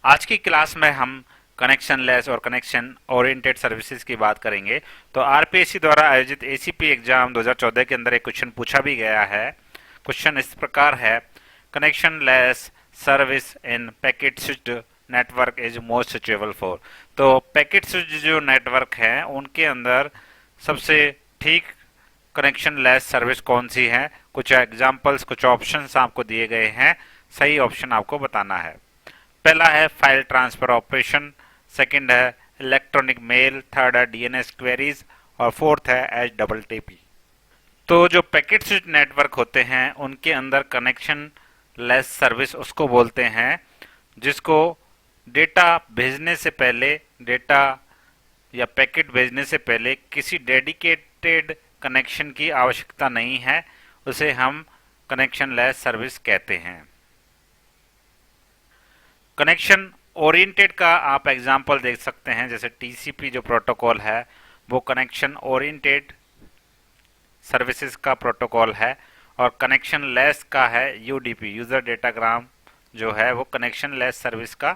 आज की क्लास में हम कनेक्शन लेस और कनेक्शन ओरिएंटेड सर्विसेज की बात करेंगे। तो आरपीएससी द्वारा आयोजित एसीपी एग्जाम 2014 के अंदर एक क्वेश्चन पूछा भी गया है। क्वेश्चन इस प्रकार है, connection less service in packet switched network is most suitable for. तो पैकेट स्विच जो नेटवर्क है उनके अंदर सबसे ठीक कनेक्शन लेस सर्विस कौन सी है। कुछ एग्जांपल्स, कुछ ऑप्शंस आपको दिए गए हैं, सही ऑप्शन आपको बताना है। पहला है फाइल ट्रांसफर ऑपरेशन, सेकंड है इलेक्ट्रॉनिक मेल, थर्ड है डीएनएस क्वेरीज और फोर्थ है एच डबल टीपी। तो जो पैकेट स्विच नेटवर्क होते हैं उनके अंदर कनेक्शन लेस सर्विस उसको बोलते हैं जिसको डेटा भेजने से पहले, डेटा या पैकेट भेजने से पहले किसी डेडिकेटेड कनेक्शन की आवश्यकता नहीं है, उसे हम कनेक्शन लेस सर्विस कहते हैं। कनेक्शन ओरिएंटेड का आप एग्जांपल देख सकते हैं, जैसे टीसीपी जो प्रोटोकॉल है वो कनेक्शन ओरिएंटेड सर्विसेज का प्रोटोकॉल है, और कनेक्शन लेस का है यूडीपी, यूजर डेटाग्राम जो है वो कनेक्शन लेस सर्विस का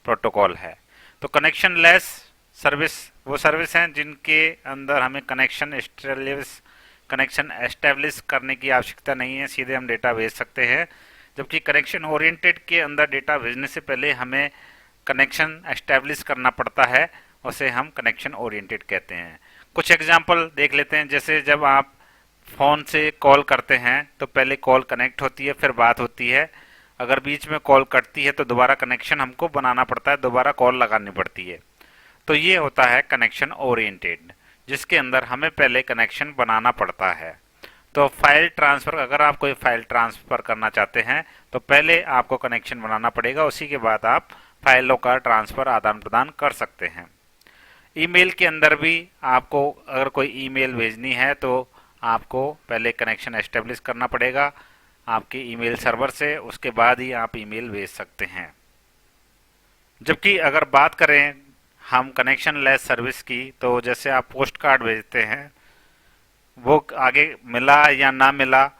प्रोटोकॉल है। तो कनेक्शन लेस सर्विस वो सर्विस हैं जिनके अंदर हमें कनेक्शन एस्टेब्लिश करने की आवश्यकता नहीं है, सीधे हम डेटा भेज सकते हैं। जबकि कनेक्शन ओरिएंटेड के अंदर डेटा भेजने से पहले हमें कनेक्शन एस्टेब्लिश करना पड़ता है, उसे हम कनेक्शन ओरिएंटेड कहते हैं। कुछ एग्जांपल देख लेते हैं, जैसे जब आप फ़ोन से कॉल करते हैं तो पहले कॉल कनेक्ट होती है, फिर बात होती है। अगर बीच में कॉल कटती है तो दोबारा कनेक्शन हमको बनाना पड़ता है, दोबारा कॉल लगानी पड़ती है। तो ये होता है कनेक्शन ओरिएंटेड, जिसके अंदर हमें पहले कनेक्शन बनाना पड़ता है। तो फाइल ट्रांसफर, अगर आप कोई फाइल ट्रांसफर करना चाहते हैं तो पहले आपको कनेक्शन बनाना पड़ेगा, उसी के बाद आप फाइलों का ट्रांसफर आदान प्रदान कर सकते हैं। ईमेल के अंदर भी आपको अगर कोई ईमेल भेजनी है तो आपको पहले कनेक्शन एस्टेब्लिश करना पड़ेगा आपके ईमेल सर्वर से, उसके बाद ही आप ईमेल भेज सकते हैं। जबकि अगर बात करें हम कनेक्शन लेस सर्विस की, तो जैसे आप पोस्ट कार्ड भेजते हैं, वो आगे मिला या ना मिला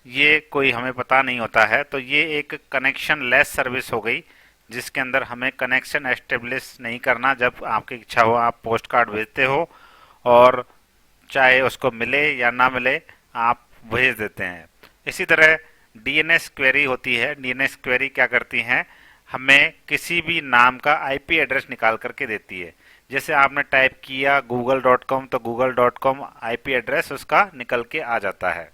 ये कोई हमें पता नहीं होता है, तो ये एक कनेक्शन लेस सर्विस हो गई जिसके अंदर हमें कनेक्शन एस्टेब्लिश नहीं करना। जब आपकी इच्छा हो आप पोस्ट कार्ड भेजते हो, और चाहे उसको मिले या ना मिले आप भेज देते हैं। इसी तरह डीएनएस क्वेरी होती है। डीएनएस क्वेरी क्या करती हैं, हमें किसी भी नाम का आईपी एड्रेस निकाल करके देती है। जैसे आपने टाइप किया google.com तो google.com आईपी एड्रेस उसका निकल के आ जाता है।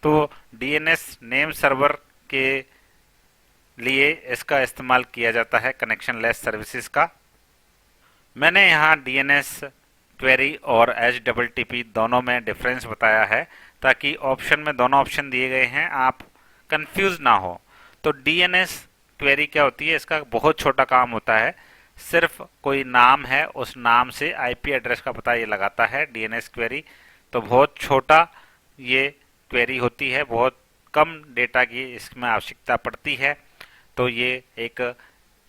तो डीएनएस नेम सर्वर के लिए इसका इस्तेमाल किया जाता है कनेक्शन लेस सर्विसेज का। मैंने यहाँ डीएनएस क्वेरी और एच डबल टीपी दोनों में डिफरेंस बताया है, ताकि ऑप्शन में दोनों ऑप्शन दिए गए हैं, आप कंफ्यूज ना हो। तो डीएनएस क्वेरी क्या होती है, इसका बहुत छोटा काम होता है, सिर्फ कोई नाम है उस नाम से आईपी एड्रेस का पता ये लगाता है डीएनएस क्वेरी। तो बहुत छोटा ये क्वेरी होती है, बहुत कम डेटा की इसमें आवश्यकता पड़ती है। तो ये एक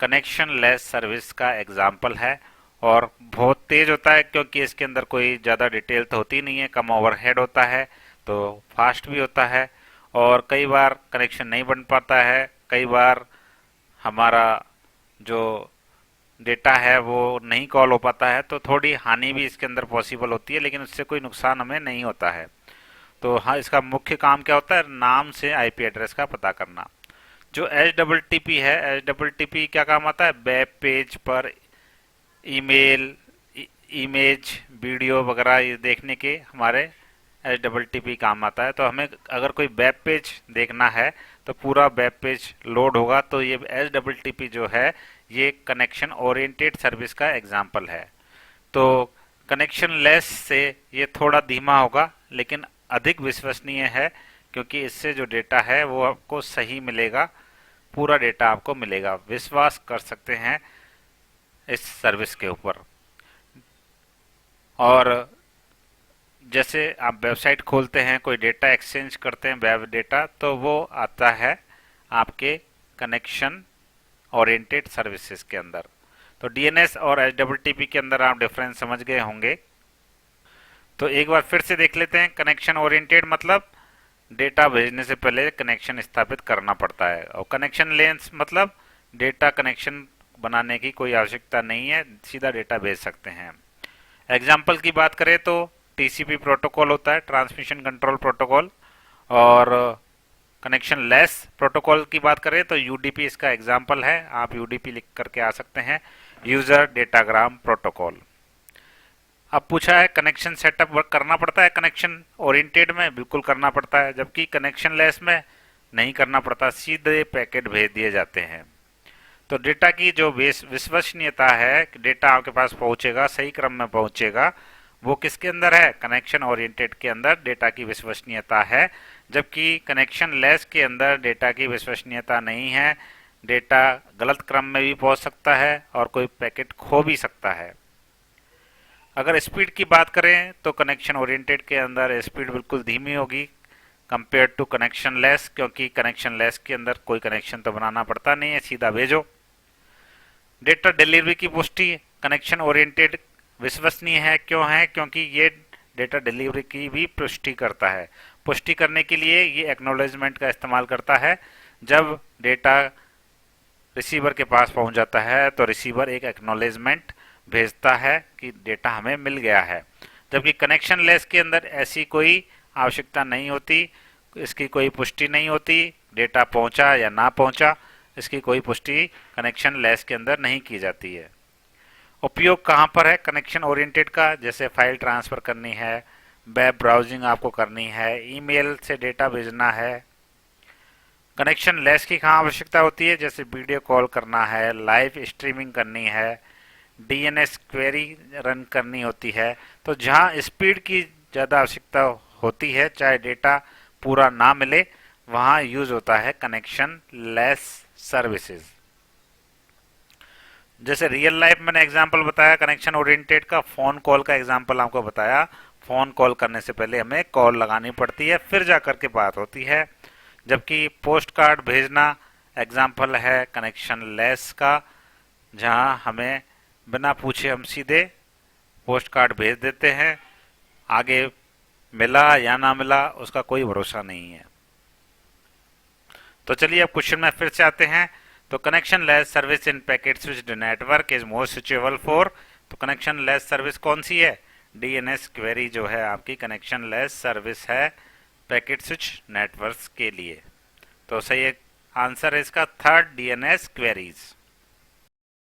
कनेक्शन लेस सर्विस का एग्जाम्पल है, और बहुत तेज होता है क्योंकि इसके अंदर कोई ज़्यादा डिटेल तो होती नहीं है, कम ओवरहेड होता है, तो फास्ट भी होता है। और कई बार कनेक्शन नहीं बन पाता है, कई बार हमारा जो डेटा है वो नहीं कॉल हो पाता है, तो थोड़ी हानि भी इसके अंदर पॉसिबल होती है, लेकिन उससे कोई नुकसान हमें नहीं होता है। तो हाँ, इसका मुख्य काम क्या होता है, नाम से आईपी एड्रेस का पता करना। जो एच डबल टीपी है, एच डबल टीपी क्या काम आता है, वेब पेज पर ईमेल, इमेज, वीडियो वगैरह ये देखने के हमारे एच डबल टीपी काम आता है। तो हमें अगर कोई वेब पेज देखना है तो पूरा वेब पेज लोड होगा, तो ये एच डबल टीपी जो है ये कनेक्शन ओरिएंटेड सर्विस का एग्जाम्पल है। तो कनेक्शन लेस से ये थोड़ा धीमा होगा लेकिन अधिक विश्वसनीय है, क्योंकि इससे जो डेटा है वो आपको सही मिलेगा, पूरा डेटा आपको मिलेगा, विश्वास कर सकते हैं इस सर्विस के ऊपर। और जैसे आप वेबसाइट खोलते हैं, कोई डेटा एक्सचेंज करते हैं वेब डेटा, तो वो आता है आपके कनेक्शन ओरिएंटेड सर्विसेज के अंदर। तो डीएनएस और एचडब्ल्यूटीपी के अंदर आप डिफरेंस समझ गए होंगे। तो एक बार फिर से देख लेते हैं। कनेक्शन ओरिएंटेड मतलब डेटा भेजने से पहले कनेक्शन स्थापित करना पड़ता है, और कनेक्शन लेंस मतलब डेटा कनेक्शन बनाने की कोई आवश्यकता नहीं है, सीधा डेटा भेज सकते हैं। एग्जाम्पल की बात करें तो टीसीपी प्रोटोकॉल होता है, ट्रांसमिशन कंट्रोल प्रोटोकॉल, और कनेक्शन लेस प्रोटोकॉल की बात करें तो यूडीपी इसका एग्जाम्पल है, आप यूडीपी लिख करके आ सकते हैं, यूजर डेटाग्राम प्रोटोकॉल। अब पूछा है कनेक्शन सेटअप वर्क करना पड़ता है कनेक्शन ओरिएंटेड में, बिल्कुल करना पड़ता है, जबकि कनेक्शन लेस में नहीं करना पड़ता, सीधे पैकेट भेज दिए जाते हैं। तो डेटा की जो विश्वसनीयता है, डेटा आपके पास पहुंचेगा, सही क्रम में पहुंचेगा, वो किसके अंदर है, कनेक्शन ओरिएंटेड के अंदर डेटा की विश्वसनीयता है, जबकि कनेक्शन लेस के अंदर डेटा की विश्वसनीयता नहीं है। डेटा गलत क्रम में भी पहुंच सकता है और कोई पैकेट खो भी सकता है। अगर स्पीड की बात करें तो कनेक्शन ओरिएंटेड के अंदर स्पीड बिल्कुल धीमी होगी कंपेयर टू कनेक्शन लेस, क्योंकि कनेक्शन लेस के अंदर कोई कनेक्शन तो बनाना पड़ता नहीं है, सीधा भेजो। डेटा डिलीवरी की पुष्टि कनेक्शन ओरिएंटेड विश्वसनीय है, क्यों है, क्योंकि ये डेटा डिलीवरी की भी पुष्टि करता है। पुष्टि करने के लिए ये एक्नॉलेजमेंट का इस्तेमाल करता है। जब डेटा रिसीवर के पास पहुंच जाता है तो रिसीवर एक एक्नॉलेजमेंट भेजता है कि डेटा हमें मिल गया है, जबकि कनेक्शन लेस के अंदर ऐसी कोई आवश्यकता नहीं होती, इसकी कोई पुष्टि नहीं होती, डेटा पहुंचा या ना पहुंचा, इसकी कोई पुष्टि कनेक्शन लेस के अंदर नहीं की जाती है। उपयोग कहाँ पर है कनेक्शन ओरिएंटेड का, जैसे फाइल ट्रांसफर करनी है, वेब ब्राउजिंग आपको करनी है, ईमेल से डेटा भेजना है। कनेक्शन लेस की कहाँ आवश्यकता होती है, जैसे वीडियो कॉल करना है, लाइव स्ट्रीमिंग करनी है, डीएनएस क्वेरी रन करनी होती है। तो जहाँ स्पीड की ज़्यादा आवश्यकता होती है, चाहे डेटा पूरा ना मिले, वहाँ यूज होता है कनेक्शन लेस सर्विसेज। जैसे रियल लाइफ मैंने एग्जांपल बताया कनेक्शन ओरिएंटेड का, फोन कॉल का एग्जांपल आपको बताया। फोन कॉल करने से पहले हमें कॉल लगानी पड़ती है, फिर जाकर के बात होती है, जबकि पोस्ट कार्ड भेजना एग्जांपल है कनेक्शन लेस का, जहां हमें बिना पूछे हम सीधे पोस्ट कार्ड भेज देते हैं, आगे मिला या ना मिला उसका कोई भरोसा नहीं है। तो चलिए अब क्वेश्चन में फिर से आते हैं। तो connection less service in packet switched network is most suitable for, तो कनेक्शन लेस सर्विस कौन सी है, डीएनएस क्वेरी जो है आपकी कनेक्शन लेस सर्विस है पैकेट स्विच नेटवर्क के लिए। तो सही आंसर है इसका थर्ड, डीएनएस क्वेरीज।